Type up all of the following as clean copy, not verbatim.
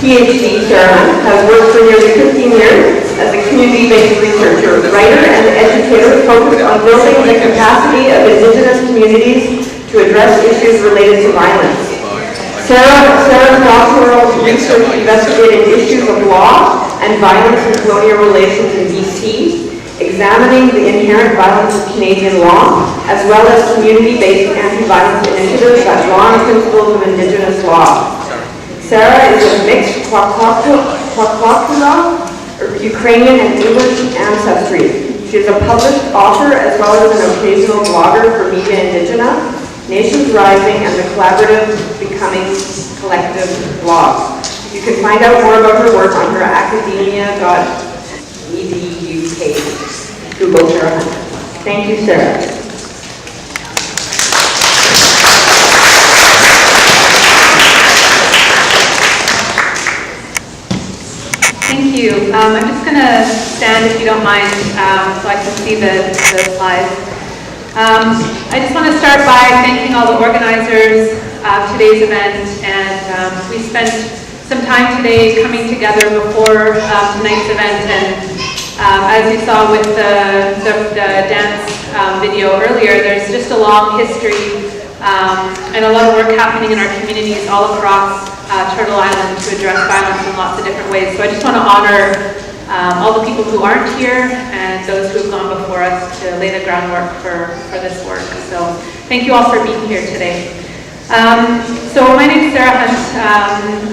PhD, Sarah Hunt, has worked for nearly 15 years as a community-based researcher, writer, and educator focused on building the capacity of Indigenous communities to address issues related to violence. Sarah's doctoral research investigated issues of law and violence in colonial relations in BC, examining the inherent violence of Canadian law, as well as community-based anti-violence initiatives that draw on principles of Indigenous law. Sarah is of mixed Kwakwaka'wakw, Ukrainian and English ancestry. She is a published author as well as an occasional blogger for Media Indigena, Nations Rising, and the collaborative Becoming Collective blog. You can find out more about her work on her academia.edu page. Google Sarah Hunt. Thank you, Sarah. Thank you. I'm just going to stand, if you don't mind, so I can see the slides. I just want to start by thanking all the organizers of today's event, and we spent some time today coming together before tonight's event, and as you saw with the dance video earlier, there's just a long history and a lot of work happening in our communities all across Turtle Island to address violence in lots of different ways. So I just want to honor all the people who aren't here and those who have gone before us to lay the groundwork for this work. So thank you all for being here today. So my name is Sarah Hunt.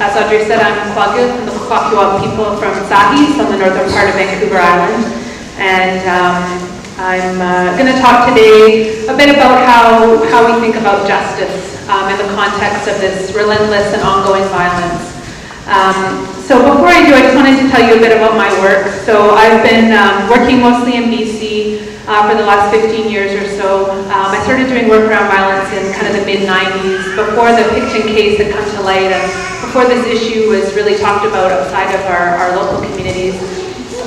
As Audrey said, I'm Kwakwaka'wakw from the Kwakwaka'wakw people from Sahis on the northern part of Vancouver Island. And I'm going to talk today a bit about how we think about justice in the context of this relentless and ongoing violence. So before I do, I just wanted to tell you a bit about my work. So I've been working mostly in BC for the last 15 years or so. I started doing work around violence in kind of the mid-90s, before the Picton case had come to light and before this issue was really talked about outside of our local communities.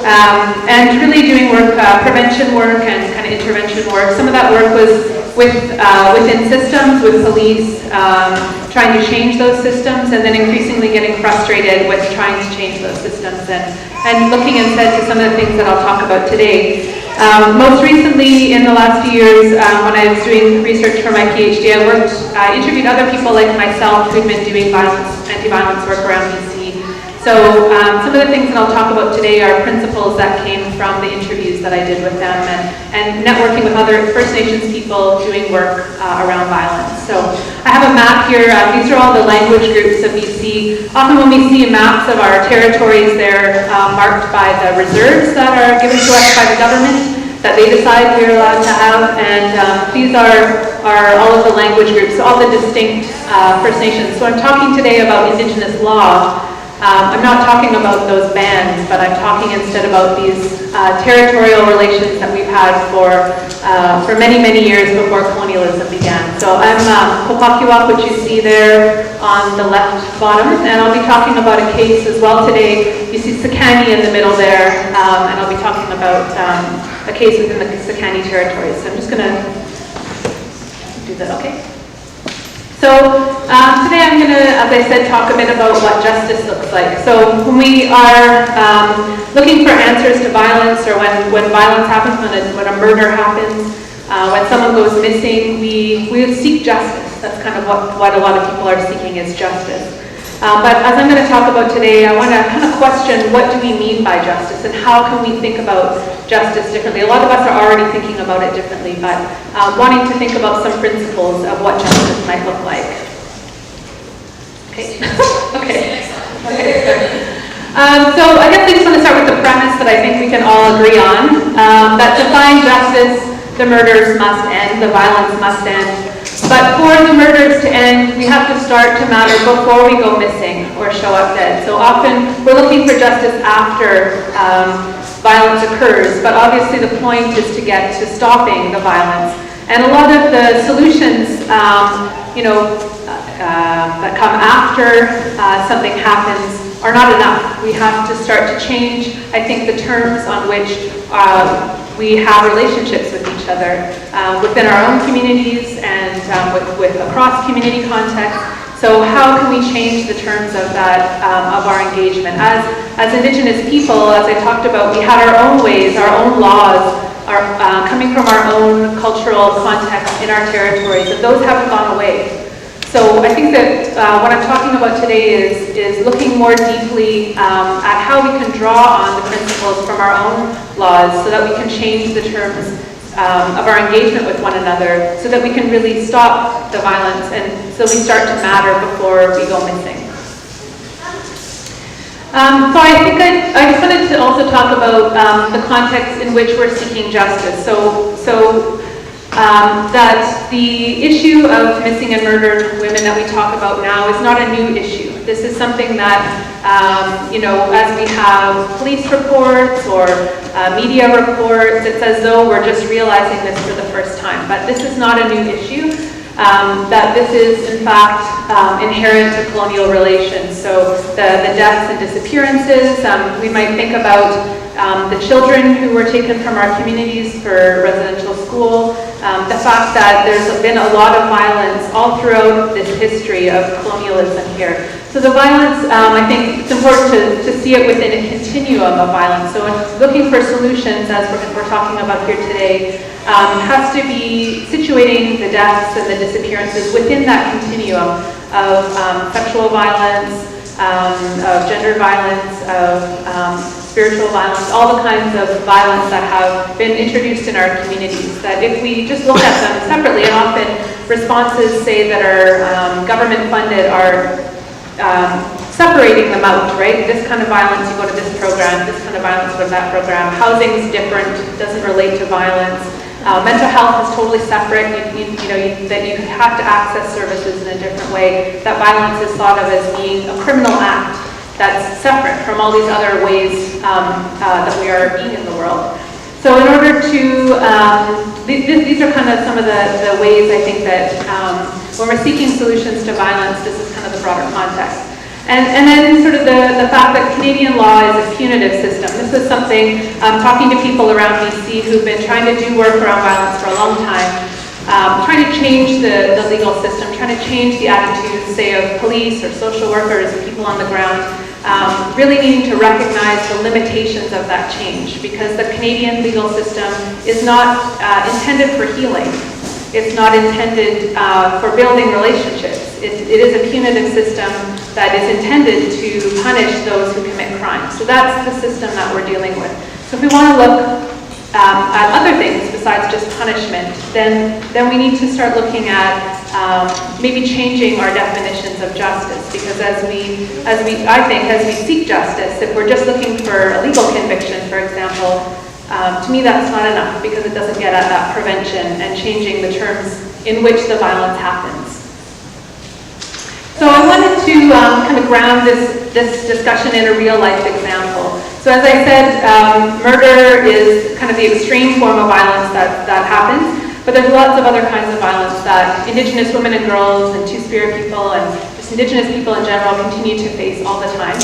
And really doing work, prevention work and kind of intervention work. Some of that work was within systems, with police, trying to change those systems, and then increasingly getting frustrated with trying to change those systems, and looking instead to some of the things that I'll talk about today. Most recently, in the last few years, when I was doing research for my PhD, I interviewed other people like myself who've been doing anti-violence work around BC. So some of the things that I'll talk about today are principles that came from the interviews that I did with them, and networking with other First Nations people doing work around violence. So I have a map here. These are all the language groups of BC. Often when we see maps of our territories, they're marked by the reserves that are given to us by the government that they decide we're allowed to have, and these are all of the language groups, all the distinct First Nations. So I'm talking today about Indigenous law. I'm not talking about those bands, but I'm talking instead about these territorial relations that we've had for many, many years before colonialism began. So I'm Kwakwaka'wakw, which you see there on the left bottom, and I'll be talking about a case as well today. You see Sekani in the middle there, and I'll be talking about a case within the Sekani territories. So I'm just going to do that, okay? So today I'm going to, as I said, talk a bit about what justice looks like. So when we are looking for answers to violence, or when violence happens, when a murder happens, when someone goes missing, we would seek justice. That's kind of what a lot of people are seeking, is justice. But as I'm going to talk about today, I want to kind of question, what do we mean by justice, and how can we think about justice differently? A lot of us are already thinking about it differently, but wanting to think about some principles of what justice might look like. Okay. Okay. So I guess I just want to start with the premise that I think we can all agree on, that to find justice, the murders must end, the violence must end. But for the murders to end, we have to start to matter before we go missing or show up dead. So often we're looking for justice after violence occurs, but obviously the point is to get to stopping the violence. And a lot of the solutions, that come after something happens are not enough. We have to start to change, I think, the terms on which we have relationships with each other within our own communities and with across community contexts. So how can we change the terms of that, of our engagement? As Indigenous people, as I talked about, we had our own ways, our own laws, coming from our own cultural context in our territories, and those haven't gone away. So I think that what I'm talking about today is looking more deeply at how we can draw on the principles from our own laws so that we can change the terms of our engagement with one another so that we can really stop the violence and so we start to matter before we go missing. So I think I just wanted to also talk about the context in which we're seeking justice. So that the issue of missing and murdered women that we talk about now is not a new issue. This is something that, as we have police reports or media reports, it's as though we're just realizing this for the first time. But this is not a new issue. That this is, in fact, inherent to colonial relations. So the deaths and disappearances, we might think about the children who were taken from our communities for residential school, the fact that there's been a lot of violence all throughout this history of colonialism here. So the violence, I think it's important to see it within a continuum of violence. So looking for solutions, as we're talking about here today, has to be situating the deaths and the disappearances within that continuum of sexual violence, of gender violence, of spiritual violence, all the kinds of violence that have been introduced in our communities. That if we just look at them separately, and often responses say that are government funded are separating them out, right? This kind of violence, you go to this program, this kind of violence, go to that program. Housing is different, doesn't relate to violence. Mental health is totally separate. That you have to access services in a different way. That violence is thought of as being a criminal act that's separate from all these other ways that we are being in the world. So in order to, these are kind of some of the ways I think that when we're seeking solutions to violence, this is kind of the broader context. And then sort of the fact that Canadian law is a punitive system. This is something, talking to people around BC who've been trying to do work around violence for a long time, trying to change the legal system, trying to change the attitudes, say, of police or social workers or people on the ground, really needing to recognize the limitations of that change, because the Canadian legal system is not intended for healing. It's not intended for building relationships. It is a punitive system that is intended to punish those who commit crimes. So that's the system that we're dealing with. So if we want to look at other things besides just punishment, then we need to start looking at maybe changing our definitions of justice. Because as we seek justice, if we're just looking for a legal conviction, for example, to me that's not enough, because it doesn't get at that prevention and changing the terms in which the violence happens. So I wanted to kind of ground this discussion in a real life example. So as I said, murder is kind of the extreme form of violence that happens, but there's lots of other kinds of violence that Indigenous women and girls and Two-Spirit people and just Indigenous people in general continue to face all the time.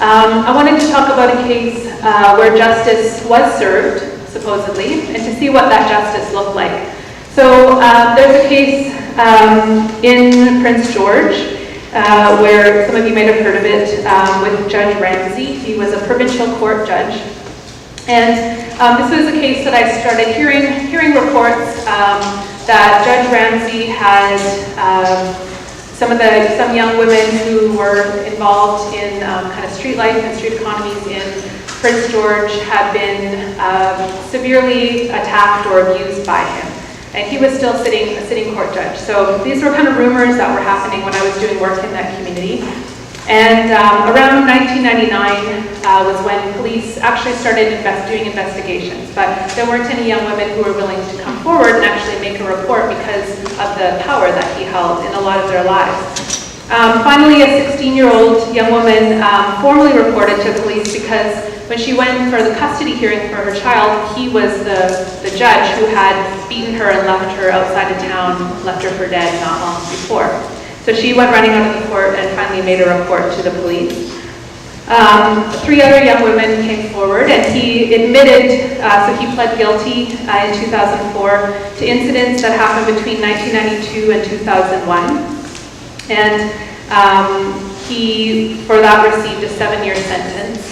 I wanted to talk about a case where justice was served, supposedly, and to see what that justice looked like. So there's a case in Prince George where some of you might have heard of it, with Judge Ramsey. He was a provincial court judge. And this was a case that I started hearing reports that Judge Ramsey had some young women who were involved in kind of street life and street economies in Prince George had been severely attacked or abused by him. And he was still a sitting court judge. So these were kind of rumors that were happening when I was doing work in that community. And around 1999 was when police actually started doing investigations. But there weren't any young women who were willing to come forward and actually make a report because of the power that he held in a lot of their lives. Finally, a 16-year-old young woman formally reported to police because when she went for the custody hearing for her child, he was the judge who had beaten her and left her outside of town, left her for dead not long before. So she went running out of the court and finally made a report to the police. 3 other young women came forward, and he admitted, so he pled guilty in 2004 to incidents that happened between 1992 and 2001. And he, for that, received a 7-year sentence.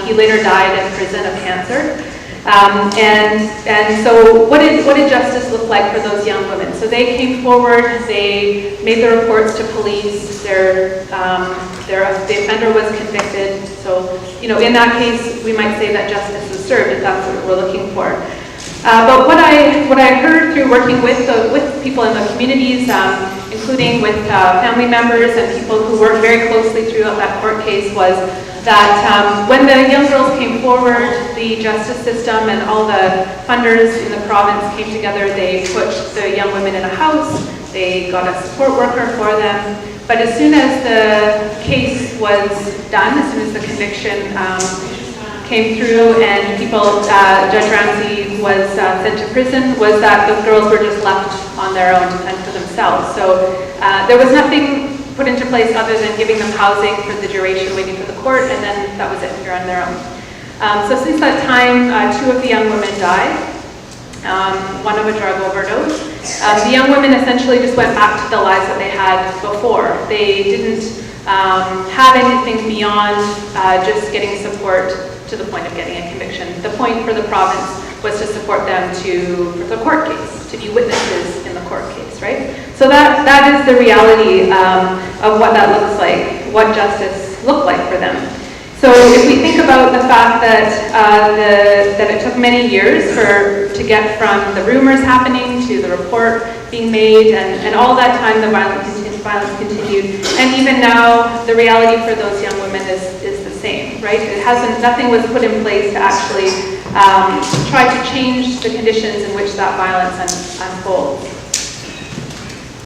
He later died in prison of cancer. And so what did justice look like for those young women? So they came forward, they made the reports to police, the offender was convicted. So, you know, in that case, we might say that justice was served if that's what we're looking for. But what I heard through working with people in the communities, including with family members and people who worked very closely throughout that court case, was that when the young girls came forward, the justice system and all the funders in the province came together. They put the young women in a house, they got a support worker for them. But as soon as the case was done, as soon as the conviction came through and Judge Ramsey was sent to prison, was that the girls were just left on their own and for themselves. So there was nothing put into place other than giving them housing for the duration waiting for the court, and then that was it, they're on their own. So since that time, 2 of the young women died, one of a drug overdose. The young women essentially just went back to the lives that they had before. They didn't have anything beyond just getting support to the point of getting a conviction. The point for the province was to support them for the court case, to be witnesses in the court case, right? So that is the reality of what that looks like, what justice looked like for them. So if we think about the fact that that it took many years to get from the rumors happening to the report being made, and all that time the violence continued, and even now the reality for those young women is the same, right? Nothing was put in place to actually try to change the conditions in which that violence unfolds.